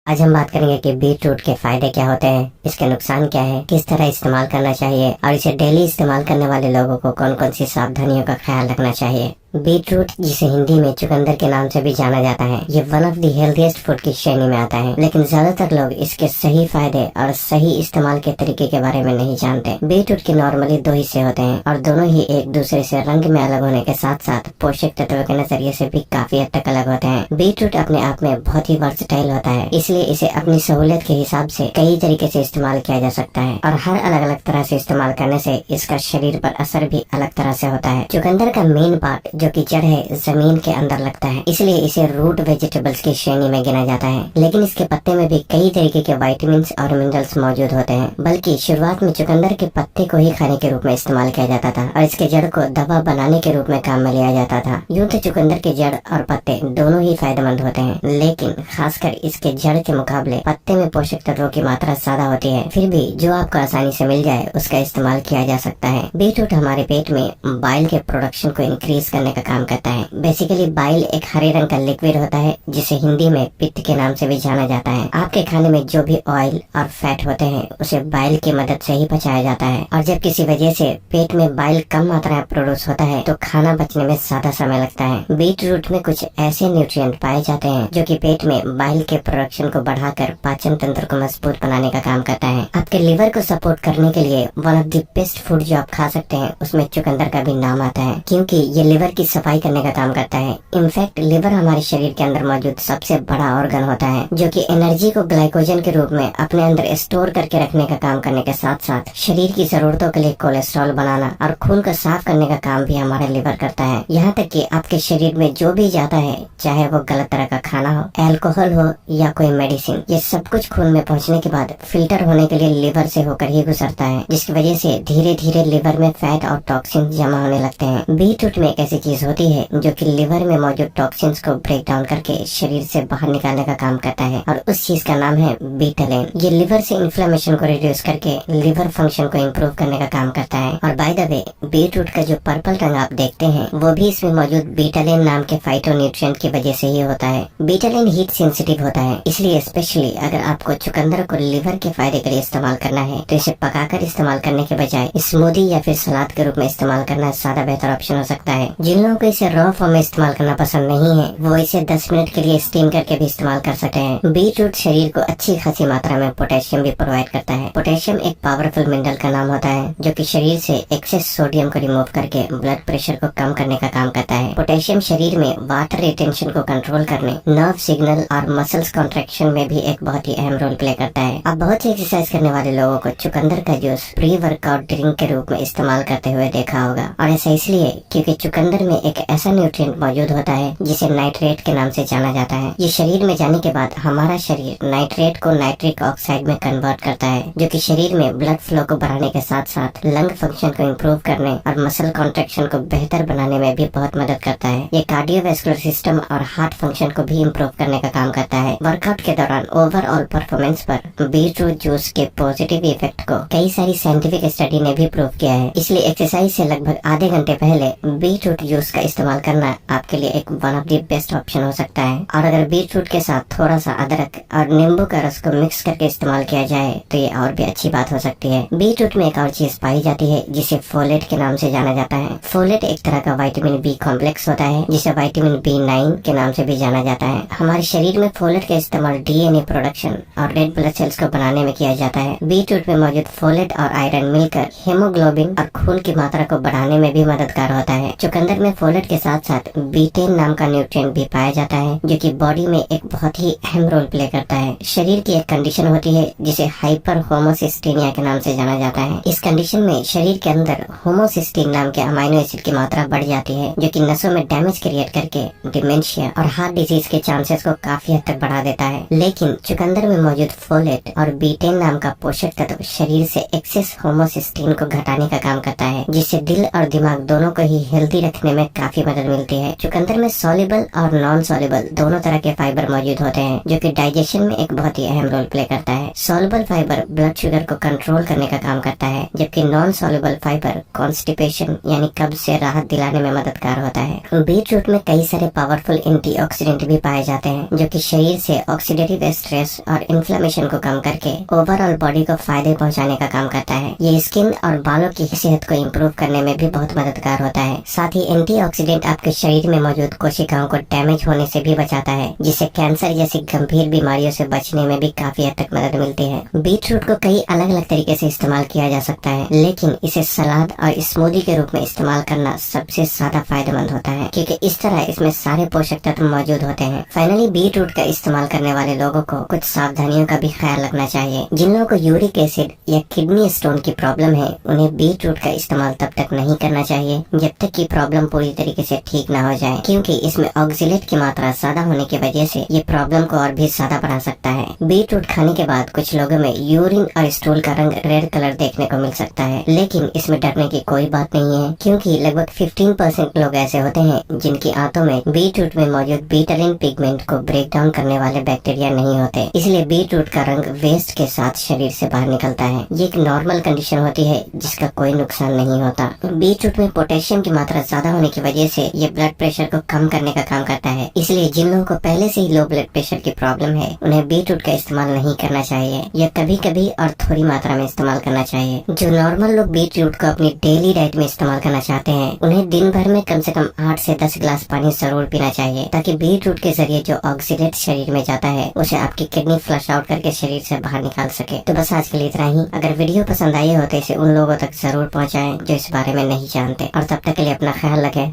आज हम बात करेंगे कि बीट रूट के फायदे क्या होते हैं, इसके नुकसान क्या है, किस तरह इस्तेमाल करना चाहिए और इसे डेली इस्तेमाल करने वाले लोगों को कौन कौन सी सावधानियों का ख्याल रखना चाहिए। बीट रूट, जिसे हिंदी में चुकंदर के नाम से भी जाना जाता है, ये one of the healthiest food की श्रेणी में आता है, लेकिन ज्यादातर लोग इसके सही फायदे और सही इस्तेमाल के तरीके के बारे में नहीं जानते। बीट रूट के नॉर्मली दो हिस्से होते हैं और दोनों ही एक दूसरे से रंग में अलग होने के साथ साथ पोषक तत्वों के नजरिए से भी काफी हद तक अलग होते हैं। बीट रूट अपने आप में बहुत ही वर्सटाइल होता है, इसलिए इसे अपनी सहूलियत के हिसाब से कई तरीके से इस्तेमाल किया जा सकता है और हर अलग अलग तरह से इस्तेमाल करने से इसका शरीर पर असर भी अलग तरह से होता है। चुकंदर का मेन पार्ट, जो कि जड़ है, जमीन के अंदर लगता है, इसलिए इसे रूट वेजिटेबल्स की श्रेणी में गिना जाता है। लेकिन इसके पत्ते में भी कई तरीके के विटामिन और मिनरल्स मौजूद होते हैं। बल्कि शुरुआत में चुकंदर के पत्ते को ही खाने के रूप में इस्तेमाल किया जाता था और इसके जड़ को दवा बनाने के रूप में काम में लिया जाता था। यूं तो चुकंदर के जड़ और पत्ते दोनों ही फायदेमंद होते हैं, लेकिन खासकर इसके जड़ के मुकाबले पत्ते में पोषक तत्वों की मात्रा ज्यादा होती है। फिर भी जो आपको आसानी से मिल जाए उसका इस्तेमाल किया जा सकता है। बीट रूट हमारे पेट में बाइल के प्रोडक्शन को इंक्रीज करने का काम करता है। बेसिकली बाइल एक हरे रंग का लिक्विड होता है जिसे हिंदी में पित्त के नाम से भी जाना जाता है। आपके खाने में जो भी ऑयल और फैट होते हैं उसे बाइल की मदद से ही पचाया जाता है और जब किसी वजह से पेट में बाइल कम मात्रा में प्रोड्यूस होता है तो खाना पचने में ज्यादा समय लगता है। बीट रूट में कुछ ऐसे न्यूट्रिएंट पाए जाते हैं जो कि पेट में बाइल के प्रोडक्शन को बढ़ाकर पाचन तंत्र को मजबूत बनाने का काम करता है। आपके लिवर को सपोर्ट करने के लिए one of the best food जो आप खा सकते हैं उसमें चुकंदर का भी नाम आता है, क्योंकि ये लिवर की सफाई करने का काम करता है। इनफैक्ट लिवर हमारे शरीर के अंदर मौजूद सबसे बड़ा ऑर्गन होता है जो कि एनर्जी को ग्लाइकोजन के रूप में अपने अंदर स्टोर करके रखने का काम करने के साथ साथ शरीर की जरूरतों के लिए कोलेस्ट्रॉल बनाना और खून को साफ करने का काम भी हमारा लिवर करता है। यहाँ तक कि आपके शरीर में जो भी जाता है, चाहे वो गलत तरह का खाना हो, अल्कोहल हो या कोई मेडिसिन, ये सब कुछ खून में पहुँचने के बाद फिल्टर होने के लिए लिवर से होकर ही गुजरता है, जिसकी वजह से धीरे धीरे लिवर में फैट और टॉक्सिन जमा होने लगते हैं। बीट रूट में एक ऐसी चीज होती है जो कि लिवर में मौजूद टॉक्सिन्स को ब्रेक डाउन करके शरीर से बाहर निकालने का काम करता है और उस चीज का नाम है बीटालेन। ये लिवर से इन्फ्लेमेशन को रिड्यूस करके लिवर फंक्शन को इम्प्रूव करने का काम करता है। और by the way, beet root का जो पर्पल रंग आप देखते हैं वो भी इसमें मौजूद बीटालेन नाम के फाइटोन्यूट्रिएंट की वजह से ही होता है। बीटालेन हीट सेंसिटिव होता है, इसलिए स्पेशली अगर आपको चुकंदर को लिवर के फायदे के लिए इस्तेमाल करना है तो इसे पकाकर इस्तेमाल करने के बजाय स्मूदी या फिर सलाद के रूप में इस्तेमाल करना ज्यादा बेहतर ऑप्शन हो सकता है। जिन लोगों को इसे रॉ फॉर्म में इस्तेमाल करना पसंद नहीं है वो इसे 10 मिनट के लिए स्टीम करके भी इस्तेमाल कर सकते हैं। बीट रूट शरीर को अच्छी खासी मात्रा में पोटेशियम भी प्रोवाइड करता है। पोटेशियम एक पावरफुल मिनरल का नाम होता है जो कि शरीर से एक्सेस सोडियम को रिमूव करके ब्लड प्रेशर को कम करने का काम करता है। पोटेशियम शरीर में वाटर रिटेंशन को कंट्रोल करने, नर्व सिग्नल और मसल्स कॉन्ट्रैक्शन में भी एक बहुत ही अहम रोल प्ले करता है। अब बहुत से एक्सरसाइज करने वाले लोगों को चुकंदर का जूस प्री वर्कआउट ड्रिंक के रूप में इस्तेमाल करते हुए देखा होगा, और ऐसा इसलिए क्योंकि चुकंदर में एक ऐसा न्यूट्रिएंट मौजूद होता है जिसे नाइट्रेट के नाम से जाना जाता है। ये शरीर में जाने के बाद हमारा शरीर नाइट्रेट को नाइट्रिक ऑक्साइड में कन्वर्ट करता है, जो कि शरीर में ब्लड फ्लो को बढ़ाने के साथ साथ लंग फंक्शन को इम्प्रूव करने और मसल कॉन्ट्रैक्शन को बेहतर बनाने में भी बहुत मदद करता है। ये कार्डियोवैस्कुलर सिस्टम और हार्ट फंक्शन को भी इम्प्रूव करने का काम करता है। वर्कआउट के दौरान ओवरऑल परफॉर्मेंस पर बीट रूट जूस के पॉजिटिव इफेक्ट को कई सारी साइंटिफिक स्टडी ने भी प्रूव किया है। इसलिए एक्सरसाइज से लगभग आधे घंटे पहले बीट रूट जूस का इस्तेमाल करना आपके लिए एक one of the best option हो सकता है। और अगर बीट रूट के साथ थोड़ा सा अदरक और नींबू का रस को मिक्स करके इस्तेमाल किया जाए तो ये और भी अच्छी बात हो सकती है। बीट रूट में एक और चीज पाई जाती है जिसे फोलेट के नाम से जाना जाता है। फोलेट एक तरह का विटामिन बी कॉम्प्लेक्स होता है जिसे विटामिन B9 के नाम से भी जाना जाता है। हमारे शरीर में फोलेट का इस्तेमाल DNA प्रोडक्शन और रेड ब्लड सेल्स को बनाने में किया जाता है। बीट रूट में मौजूद फोलेट और आयरन मिलकर हेमोग्लोबिन और खून की मात्रा को बढ़ाने में भी मददगार होता है। चुकंदर में फोलेट के साथ साथ बीटेन नाम का न्यूट्रिएंट भी पाया जाता है जो कि बॉडी में एक बहुत ही अहम रोल प्ले करता है। शरीर की एक कंडीशन होती है जिसे हाइपर होमोसिस्टेनिया के नाम से जाना जाता है। इस कंडीशन में शरीर के अंदर होमोसिस्टीन नाम के अमाइनो एसिड की मात्रा बढ़ जाती है जो कि नसों में डैमेज क्रिएट करके डिमेंशिया और हार्ट डिजीज के चांसेस को काफी हद तक बढ़ा देता है। लेकिन चुकंदर में मौजूद फोलेट और बीटेन नाम का पोषक तत्व शरीर से एक्सेस होमोसिस्टीन को घटाने का काम करता है, जिससे दिल और दिमाग दोनों को ही हेल्दी रखने में काफी मदद मिलती है। चुकंदर में सॉल्युबल और नॉन सॉल्युबल दोनों तरह के फाइबर मौजूद होते हैं, जो कि डाइजेशन में एक बहुत ही अहम रोल प्ले करता है। सॉल्युबल फाइबर ब्लड शुगर को कंट्रोल करने का काम करता है, जबकि नॉन सॉल्युबल फाइबर कॉन्स्टिपेशन यानी कब्ज से राहत दिलाने में मददगार होता है। बीट रूट में कई सारे पावरफुल एंटीऑक्सीडेंट भी पाए जाते हैं, जो कि शरीर से ऑक्सीडेटिव स्ट्रेस और इन्फ्लेमेशन को कम करके ओवरऑल बॉडी को फायदे पहुंचाने का काम करता है। ये स्किन और बालों की सेहत को इम्प्रूव करने में भी बहुत मददगार होता है। साथ ही एंटीऑक्सीडेंट आपके शरीर में मौजूद कोशिकाओं को डैमेज होने से भी बचाता है, जिससे कैंसर जैसी गंभीर बीमारियों से बचने में भी काफी हद तक मदद मिलती है। बीट रूट को कई अलग अलग तरीके से इस्तेमाल किया जा सकता है, लेकिन इसे सलाद और स्मूदी के रूप में इस्तेमाल करना सबसे ज्यादा फायदेमंद होता है, क्योंकि इस तरह इसमें सारे पोषक तत्व मौजूद होते हैं। फाइनली बीट रूट का इस्तेमाल करने वाले लोगों को कुछ सावधानियों का भी ख्याल रखना चाहिए। जिन लोगों को यूरिक एसिड या किडनी स्टोन की प्रॉब्लम है, उन्हें बीट रूट का इस्तेमाल तब तक नहीं करना चाहिए जब तक कि प्रॉब्लम पूरी तरीके से ठीक ना हो जाए, क्योंकि इसमें ऑक्जेलेट की मात्रा ज्यादा होने की वजह से ये प्रॉब्लम को और भी ज्यादा बढ़ा सकता है। बीट रूट खाने के बाद कुछ लोगों में यूरिन और स्टूल का रंग रेड कलर देखने को मिल सकता है, लेकिन इसमें डरने की कोई बात नहीं है, क्योंकि लगभग 15% लोग ऐसे होते हैं जिनकी आंतों में बीट रूट में मौजूद बीटालिन पिगमेंट को ब्रेक डाउन करने वाले बैक्टीरिया नहीं होते। इसलिए बीट रूट का रंग वेस्ट के साथ शरीर से बाहर निकलता है। ये एक नॉर्मल कंडीशन होती है जिसका कोई नुकसान नहीं होता। बीट रूट में पोटेशियम की मात्रा ज्यादा होने की वजह से ये ब्लड प्रेशर को कम करने का काम करता है। इसलिए जिन लोगों को पहले से ही लो ब्लड प्रेशर की प्रॉब्लम है, उन्हें बीट रूट का इस्तेमाल नहीं करना चाहिए या कभी कभी और थोड़ी मात्रा में इस्तेमाल करना चाहिए। जो नॉर्मल लोग बीट रूट को अपनी डेली डाइट में इस्तेमाल करना चाहते हैं, उन्हें दिन भर में कम से कम 8 से 10 गिलास पानी जरूर पीना चाहिए, ताकि बीट रूट के जरिए जो ऑक्सीडेट शरीर में जाता है उसे आपकी किडनी फ्लश आउट करके शरीर से बाहर निकाल सके। तो बस आज के लिए इतना ही। अगर वीडियो पसंद आई हो तो इसे उन लोगों तक जरूर पहुंचाएं जो इस बारे में नहीं जानते, और तब तक के लिए अपना ख्याल रखें।